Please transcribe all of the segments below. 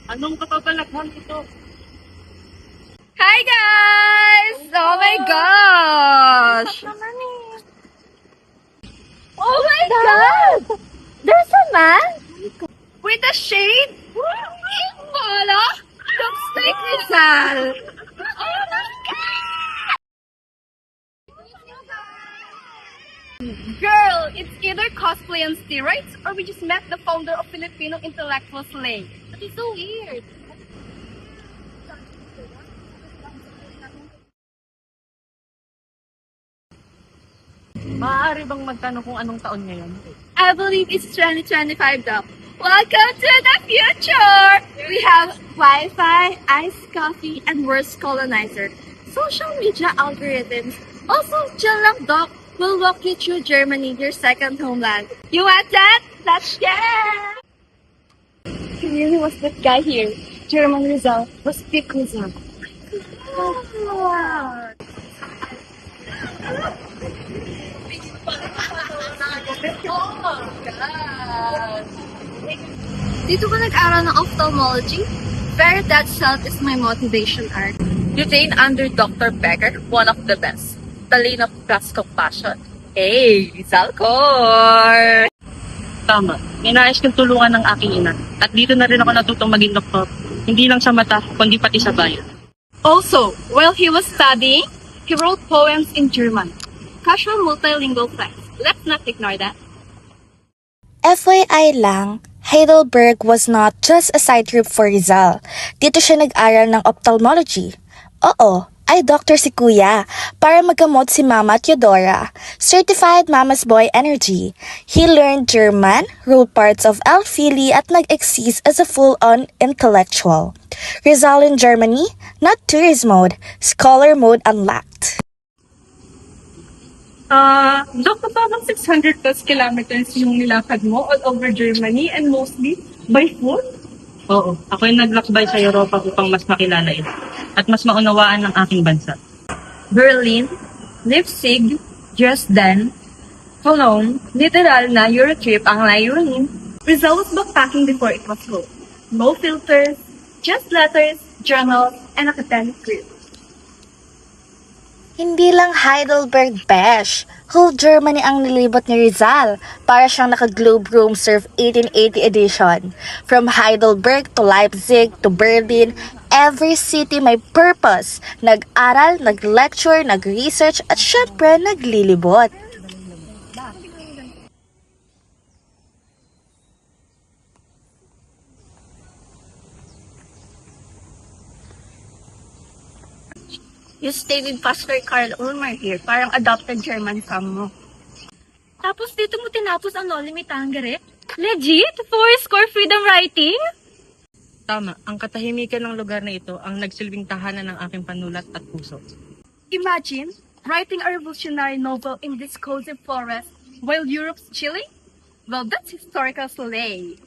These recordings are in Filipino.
Anong kapabalaghan ito? Hi guys! Oh my gosh! Oh my god! There's a man with a shade in polo. Looks like Rizal. Oh my god! Girl, it's either cosplay on steroids or we just met the founder of Filipino Intellectual Slang. That is so weird. Maaari bang magtanong kung anong taon ngayon? I believe it's 2025 though. Welcome to the future! We have Wi-Fi, iced coffee, and worst colonizer. Social media algorithms. Also, chill lang, Doc. We'll walk you through Germany, your second homeland. You want that? Let's get it! He really was that guy here. German Rizal was big Rizal. Oh, dito ko nag-aral ng ophthalmology? Very that self is my motivation art. Detained under Dr. Becker, one of the best. The lane of class compassion. Hey, Rizalcor! Tama. Ninais kong tulungan ng aking ina. At dito na rin ako natutong maging doktor. Hindi lang sa mata, kundi pati sa bayan. Also, while he was studying, he wrote poems in German. Casual multilingual flex. Let's not ignore that. FYI lang, Heidelberg was not just a side trip for Rizal. Dito siya nag-aral ng ophthalmology. Oo, ay doctor si Kuya para magkamot si Mama Theodora. Certified Mama's Boy Energy. He learned German, wrote parts of Alfili at nag-exist as a full-on intellectual. Rizal in Germany, not tourist mode, scholar mode unlocked. Dok, parang 600 plus kilometers yung nilakad mo all over Germany and mostly by foot? Oo, ako'y naglakbay sa Europa upang mas makilala ito at mas maunawaan ng aking bansa. Berlin, Leipzig, Dresden, Cologne, literal na Eurotrip ang layunin. Rizal was backpacking before it was cool. No filters, just letters, journals, and academic grips. Hindi lang Heidelberg besh, whole Germany ang nilibot ni Rizal para siyang naka-Globe Room Surf 1880 edition. From Heidelberg to Leipzig to Berlin, every city may purpose. Nag-aral, nag-lecture, nag-research at syempre naglilibot. You stay with Pastor Karl Ulmer here, parang adopted German fam mo. Tapos dito mo tinapos ang Noli Me Tangere? Legit? 4-score freedom writing? Tama, ang katahimikan ng lugar na ito ang nagsilbing tahanan ng aking panulat at puso. Imagine, writing a revolutionary novel in this cozy forest while Europe's chilling? Well, that's historical slay.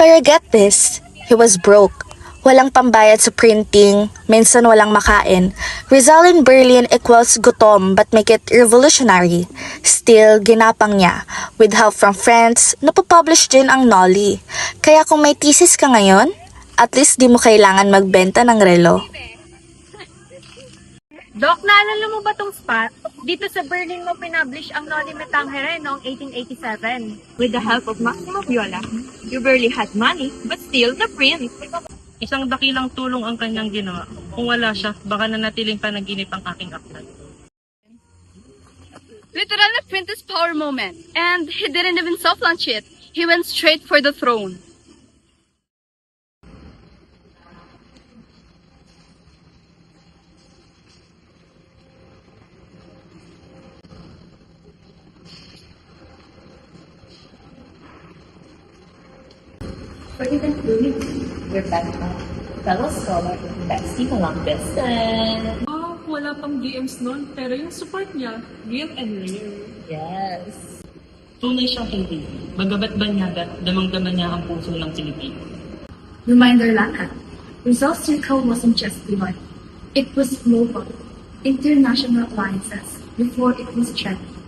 Pero get this, he was broke. Walang pambayad sa printing, minsan walang makain. Rizal in Berlin equals gutom but make it revolutionary. Still, ginapang niya. With help from friends, napapublish din ang Noli. Kaya kung may thesis ka ngayon, at least di mo kailangan magbenta ng relo. Doc, naalala mo ba tong spot? Dito sa Berlin mo pinablish ang Noli Me Tangere noong 1887. With the help of Maximo Viola, you barely had money, but still the print. Isang dakilang tulong ang kanyang ginawa. Kung wala siya, baka nanatiling panaginip ang aking aklat. Literal na print is power moment. And he didn't even soft launch it. He went straight for the throne. For even 2 weeks, we're back on fellow scholar, Betsy Malambistan. Wala pang GMs noon, pero yung support niya, real and rare. Yes. Tunay siyang hindi. Bagabat banyaga, damang-dama niya ang puso ng Pilipino. Reminder lahat, Rizal Circle wasn't just one. It was global, international alliances before it was trendy.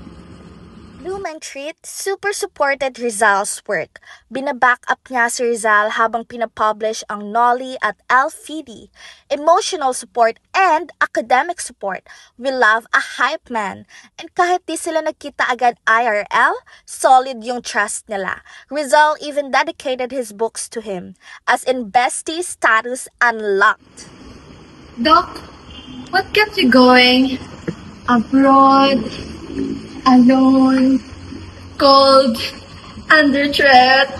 Lumen Treat super supported Rizal's work. Binaback up niya si Rizal habang pinapublish ang Nolly at LFD. Emotional support and academic support. We love a hype man. And kahit di sila nagkita agad IRL, solid yung trust nila. Rizal even dedicated his books to him, as in bestie status unlocked. Doc, what kept you going? Abroad, alone, cold, under threat.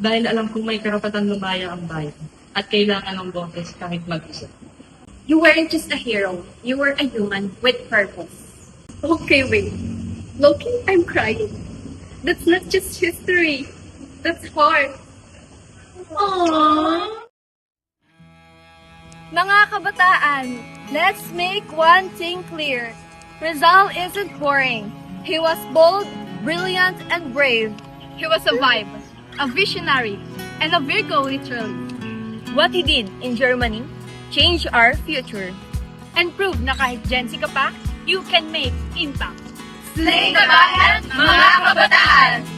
Dahil alam kong may karapatan lumaya ang bayan at kailangan ng boses kahit mag-isa. You weren't just a hero. You were a human with purpose. Okay, wait. Loki, I'm crying. That's not just history. That's heart. Aww. Mga kabataan, let's make one thing clear. Rizal isn't boring. He was bold, brilliant, and brave. He was a vibe, a visionary, and a Virgo literally. What he did in Germany changed our future. And prove na kahit Gen Z ka pa, you can make impact. Slay the bayan, mga kabataan!